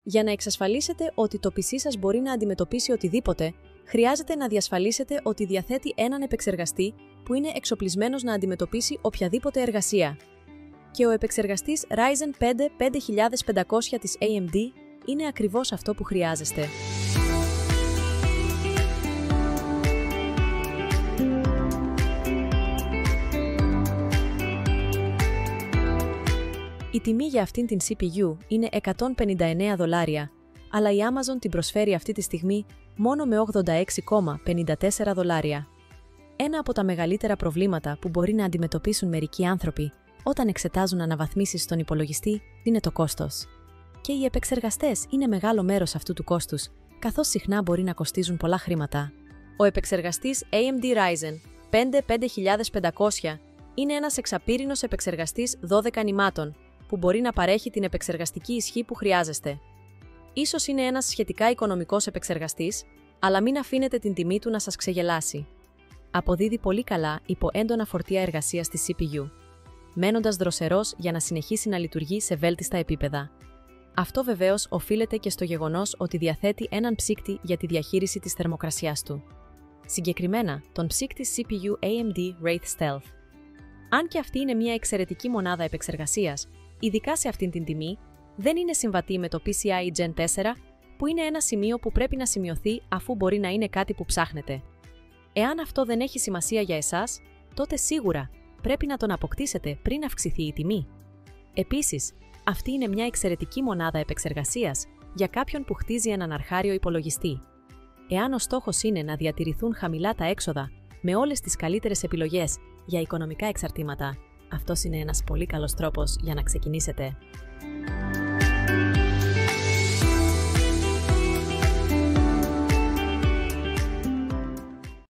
Για να εξασφαλίσετε ότι το PC σας μπορεί να αντιμετωπίσει οτιδήποτε, χρειάζεται να διασφαλίσετε ότι διαθέτει έναν επεξεργαστή που είναι εξοπλισμένος να αντιμετωπίσει οποιαδήποτε εργασία. Και ο επεξεργαστής Ryzen 5 5500 της AMD είναι ακριβώς αυτό που χρειάζεστε. Η τιμή για αυτήν την CPU είναι $159, αλλά η Amazon την προσφέρει αυτή τη στιγμή μόνο με $86,54. Ένα από τα μεγαλύτερα προβλήματα που μπορεί να αντιμετωπίσουν μερικοί άνθρωποι όταν εξετάζουν αναβαθμίσεις στον υπολογιστή είναι το κόστος. Και οι επεξεργαστές είναι μεγάλο μέρος αυτού του κόστους, καθώς συχνά μπορεί να κοστίζουν πολλά χρήματα. Ο επεξεργαστής AMD Ryzen 5 5500 είναι ένας εξαπύρινος επεξεργαστής 12 νημάτων, που μπορεί να παρέχει την επεξεργαστική ισχύ που χρειάζεστε. Ίσως είναι ένας σχετικά οικονομικός επεξεργαστής, αλλά μην αφήνετε την τιμή του να σας ξεγελάσει. Αποδίδει πολύ καλά υπό έντονα φορτία εργασίας στη CPU, μένοντας δροσερός για να συνεχίσει να λειτουργεί σε βέλτιστα επίπεδα. Αυτό βεβαίως οφείλεται και στο γεγονός ότι διαθέτει έναν ψύκτη για τη διαχείριση της θερμοκρασιάς του. Συγκεκριμένα, τον ψύκτη CPU AMD Wraith Stealth. Αν και αυτή είναι μια εξαιρετική μονάδα επεξεργασίας, ειδικά σε αυτήν την τιμή, δεν είναι συμβατή με το PCIe Gen 4, που είναι ένα σημείο που πρέπει να σημειωθεί αφού μπορεί να είναι κάτι που ψάχνετε. Εάν αυτό δεν έχει σημασία για εσάς, τότε σίγουρα πρέπει να τον αποκτήσετε πριν αυξηθεί η τιμή. Επίσης, αυτή είναι μια εξαιρετική μονάδα επεξεργασίας για κάποιον που χτίζει έναν αρχάριο υπολογιστή. Εάν ο στόχος είναι να διατηρηθούν χαμηλά τα έξοδα με όλες τις καλύτερες επιλογές για οικονομικά εξαρτήματα, αυτός είναι ένας πολύ καλός τρόπος για να ξεκινήσετε.